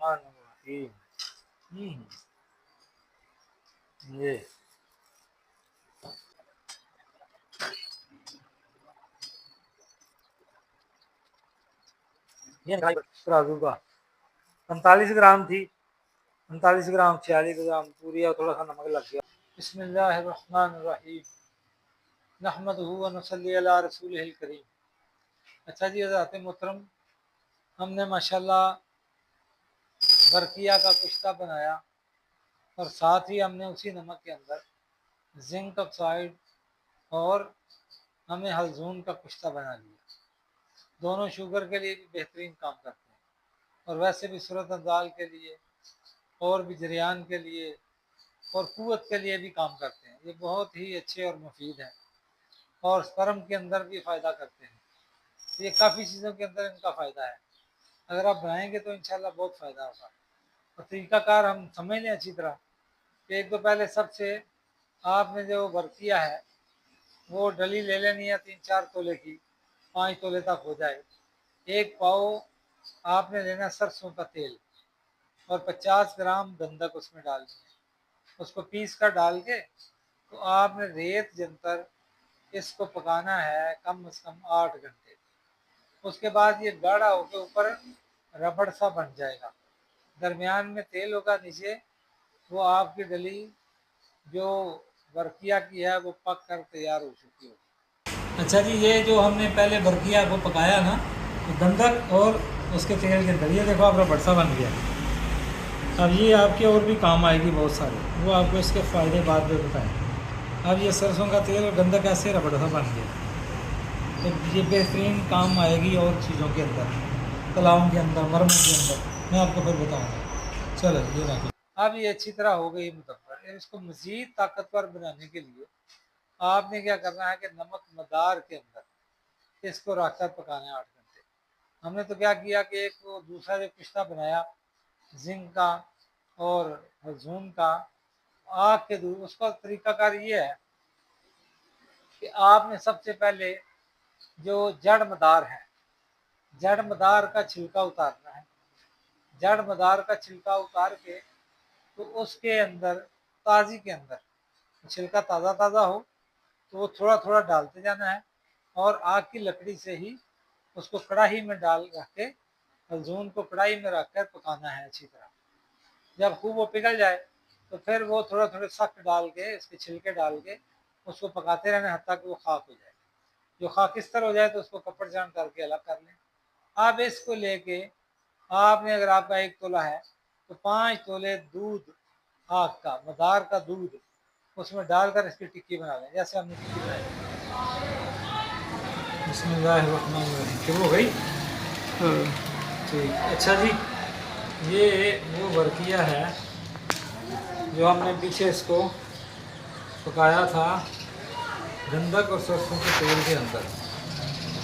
बिस्मिल्लाहिर्रहमानिर्रहीम। ये तराजू का 45 ग्राम थी, 45 ग्राम 46 ग्राम पूरी और थोड़ा सा नमक लग गया। बिस्मिल्लाहिर्रहमानिर्रहीम। नहमदुहु व नसल्ली अला रसूलिहिल करीम। अच्छा जी हज़रात मोहतरम, हमने माशाल्लाह बरकिया का कुश्ता बनाया और साथ ही हमने उसी नमक के अंदर जिंक ऑक्साइड और हमने हल्जून का कुश्ता बना लिया। दोनों शुगर के लिए भी बेहतरीन काम करते हैं और वैसे भी सूरत दाल के लिए और भी जरियान के लिए और क़ुव्वत के लिए भी काम करते हैं। ये बहुत ही अच्छे और मुफीद हैं और स्पर्म के अंदर भी फ़ायदा करते हैं। ये काफ़ी चीज़ों के अंदर इनका फ़ायदा है। अगर आप बनाएंगे तो इंशाल्लाह बहुत फ़ायदा होगा। और तरीक़ाकार हम समझ लें अच्छी तरह कि एक तो पहले सबसे आपने जो बरकिया है वो डली ले लेनी है 3-4 तोले की, 5 तोले तक हो जाए। 1 पाव आपने लेना सरसों का तेल और 50 ग्राम गंधक उसमें डालनी है। उसको पीस कर डाल के तो आपने रेत जंतर इसको पकाना है कम से कम 8 घंटे। उसके बाद ये गाढ़ा होकर ऊपर रबड़ सा बन जाएगा, दरमियान में तेल होगा, नीचे वो आपकी डली जो बरकिया की है वो पक कर तैयार हो चुकी होगी। अच्छा जी, ये जो हमने पहले बरकिया को पकाया ना, तो गंधक और उसके तेल के अंदर ये देखो आप रबड़ सा बन गया। अब ये आपके और भी काम आएगी बहुत सारे, वो आपको इसके फ़ायदे बाद में बताएं। अब ये सरसों का तेल और गंधक ऐसे रबड़ सा बन गया, तो ये बेहतरीन काम आएगी और चीज़ों के अंदर, तलाओं के अंदर, मरमों के अंदर, मैं आपको फिर बताऊँगा। चलो ये रखिए। अब ये अच्छी तरह हो गई मुतब्बर। इसको मज़ीद ताकतवर बनाने के लिए आपने क्या करना है कि नमक मदार के अंदर इसको रख कर पकाना है 8 घंटे। हमने तो क्या किया कि एक वो दूसरा जो कुश्ता बनाया जिंक का और हल्जून का आग के दूर, उसका तरीकाकार ये है कि आपने सबसे पहले जो जड़ मदार है, जड़ मदार का छिलका उतारना है। जड़ मदार का छिलका उतार के तो उसके अंदर ताज़ी के अंदर छिलका ताज़ा ताज़ा हो तो वो थोड़ा थोड़ा डालते जाना है और आग की लकड़ी से ही उसको कढ़ाई में डाल रख के हल्जून को कढ़ाई में रख कर पकाना है अच्छी तरह। जब खूब वो पिघल जाए तो फिर वो थोड़ा थोड़े सख्त डाल के इसके छिलके डाल के उसको पकाते रहना हत्ता कि वो खाक हो जाए। जो खाकिस्तर हो जाए तो उसको कपड़ जान करके अलग कर लें। अब इसको लेके आपने अगर आपका 1 तोला है तो 5 तोले दूध आग का मदार का दूध उसमें डालकर इसकी टिक्की बना लें, जैसे हमने टिक्की बनाई। बिस्मिल्लाहिर्रहमानिर्रहीम। शुरू हो गई? ठीक। अच्छा जी, ये वो बरकिया है जो हमने पीछे इसको पकाया था गंधक और सरसों के तेल के अंदर,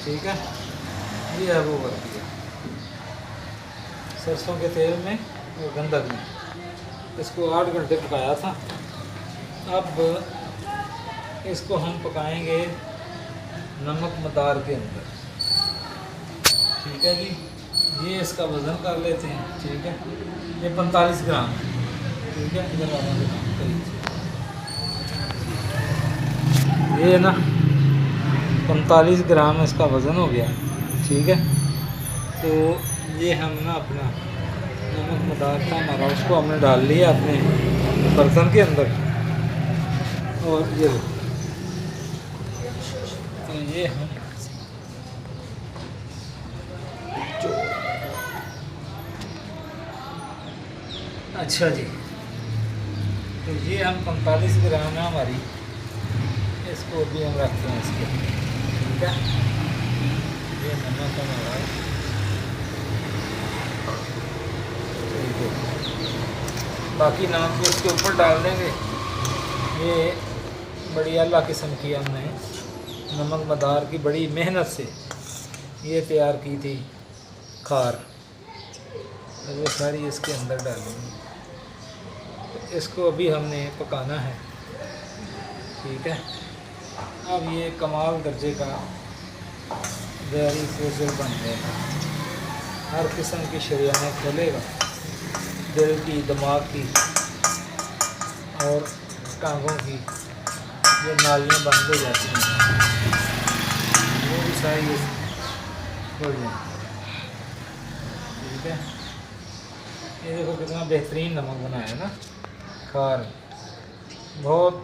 ठीक है। ये है वो बरकिया सरसों के तेल में और गंधक में, इसको 8 घंटे पकाया था। अब इसको हम पकाएंगे नमक मदार के अंदर, ठीक है जी। ये इसका वज़न कर लेते हैं, ठीक है। ये 45 ग्राम है, ठीक है। इधर ये ना 45 ग्राम इसका वज़न हो गया, ठीक है। तो ये हम ना अपना नमक मदार था हमारा, उसको हमने डाल लिया अपने बर्तन के अंदर और ये तो ये हम अच्छा जी, तो ये हम 45 ग्राम है हमारी, इसको भी हम रखते हैं इसके, ठीक है। ये नमक हमारा, ठीक है। बाकी नमक भी इसके ऊपर डाल देंगे। ये बड़ी अल्लाह किस्म की हमने नमक मदार की बड़ी मेहनत से ये तैयार की थी खार, तो वो सारी इसके अंदर डालेंगे। तो इसको अभी हमने पकाना है, ठीक है। अब ये कमाल दर्जे का वेरी फ्रेजल बन जाएगा, हर किस्म की शरियाने खोलेगा दिल की, दिमाग की और टांगों की ये नालियाँ बंद हो जाती हैं, वो भी सारी ये खुल जाएंगी। ठीक है, ये देखो कितना बेहतरीन नमक बनाया है ना, खार बहुत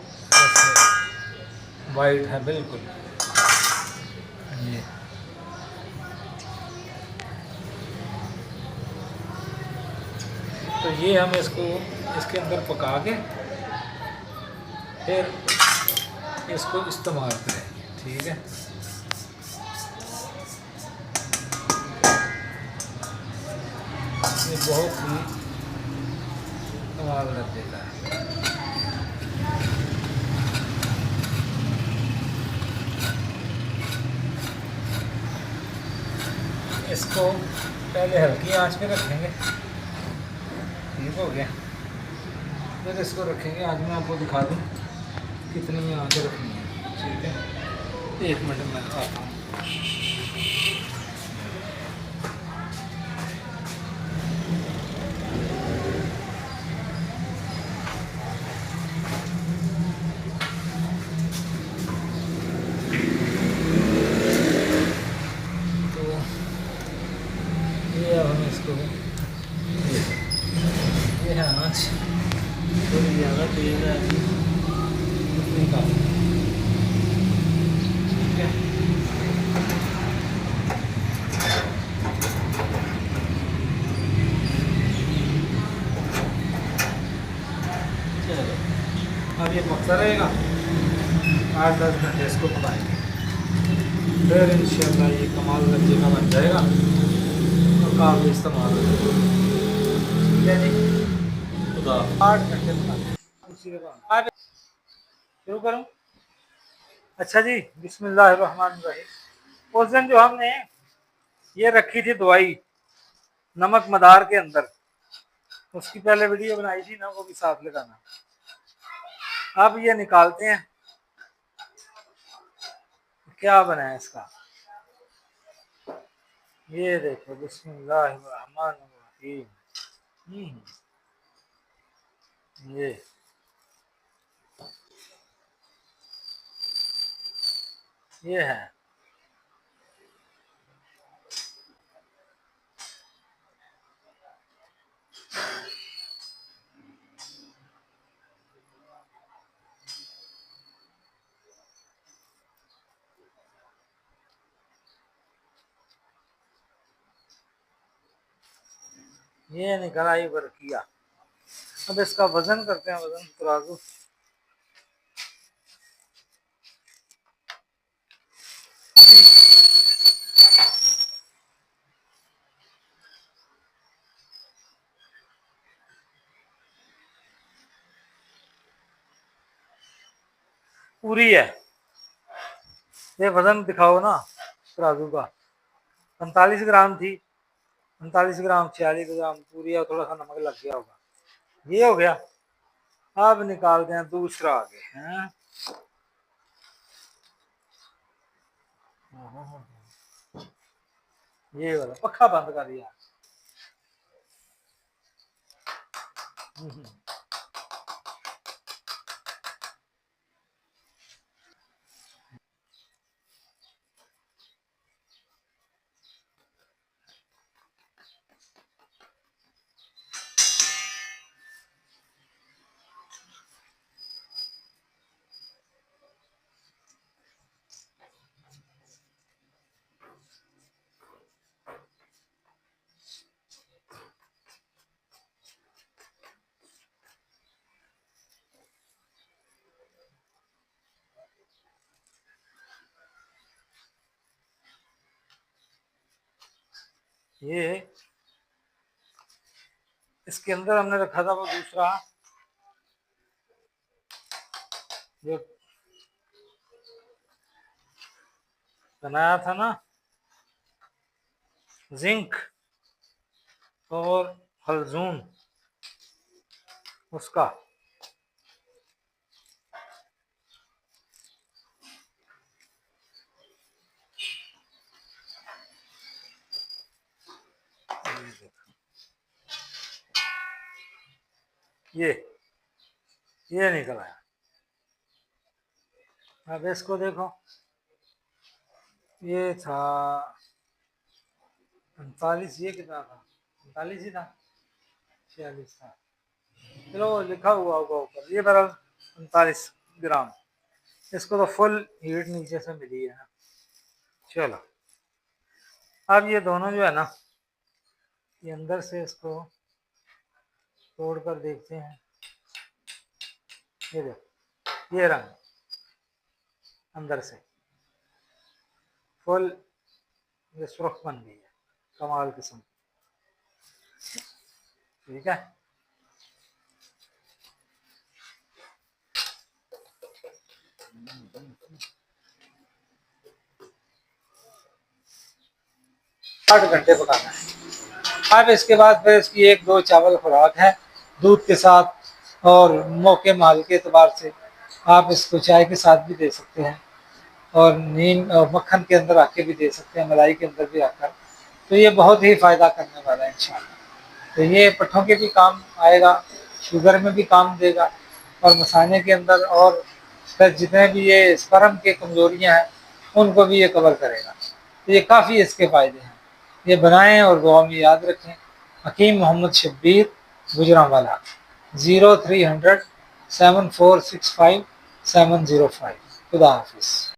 वाइट है बिल्कुल। ये तो ये हम इसको इसके अंदर पका के फिर इसको इस्तेमाल करेंगे। ठीक है, ये बहुत ही कमाल कर देता है। इसको पहले हल्की आंच पे रखेंगे। ठीक हो गया, फिर इसको रखेंगे। आज मैं आपको दिखा दूँ कितनी आंच रखनी है। ठीक है, 1 मिनट में आता हूँ। तो ये अब हम इसको ये है आँच थोड़ी ज़्यादा तेज़ है अभी, उतनी कम। ठीक है, चलो अब ये पकता रहेगा, 8-10 घंटे इसको पकाएंगे, फिर इंशाल्लाह ये कमाल दर्जे का बन जाएगा और काफ़ी इस्तेमाल हो जाएगा। ठीक है जी, खुदा 8 घंटे पकाएंगे उसी के बाद शुरू करूँ। अच्छा जी, बिस्मिल्लाहिर्रहमानिर्रहीम। उस दिन जो हमने ये रखी थी दवाई नमक मदार के अंदर, उसकी पहले वीडियो बनाई थी ना, वो भी साथ लगाना। अब ये निकालते हैं क्या बना है इसका। ये देखो, बिस्मिल्लाहिर्रहमानिर्रहीम। ये है। ये निकला ही बरकिया। अब इसका वजन करते हैं, वजन तराजू। पूरी है, ये वजन दिखाओ ना तराजू का। 45 ग्राम थी, 45 ग्राम 46 ग्राम पूरी है, थोड़ा सा नमक लग गया होगा। ये हो गया। अब निकालते हैं दूसरा आगे हैं। ये वाला पक्का बंद कर दिया। ये इसके अंदर हमने रखा था वो दूसरा जो बनाया था ना, जिंक और हल्जून, उसका। ये निकल आया। अब इसको देखो, ये था 39, ये कितना था, 39 ही था, 46 था, चलो लिखा हुआ होगा ऊपर, ये बरल 39 ग्राम। इसको तो फुल हीट नीचे से मिली है ना। चलो अब ये दोनों जो है ना, ये अंदर से इसको तोड़ कर देखते हैं। ये देखो, ये रंग अंदर से फुल ये सुर्ख बन गई है, कमाल किस्म। ठीक है, आठ घंटे पकाना है। अब इसके बाद फिर इसकी 1-2 चावल खुराक है दूध के साथ, और मौके माल के एतबार से आप इसको चाय के साथ भी दे सकते हैं, और नीम और मक्खन के अंदर आके भी दे सकते हैं, मलाई के अंदर भी आकर। तो ये बहुत ही फ़ायदा करने वाला है इंशाल्लाह। तो ये पट्ठों के भी काम आएगा, शुगर में भी काम देगा, और मसाने के अंदर, और फिर जितने भी ये स्पर्म के कमजोरियां हैं उनको भी ये कवर करेगा। तो ये काफ़ी इसके फ़ायदे हैं। ये बनाएं और दुआ में याद रखें। हकीम मोहम्मद शब्बीर, गुजरांवाला, 0300 7465 705। खुदा हाफिज़।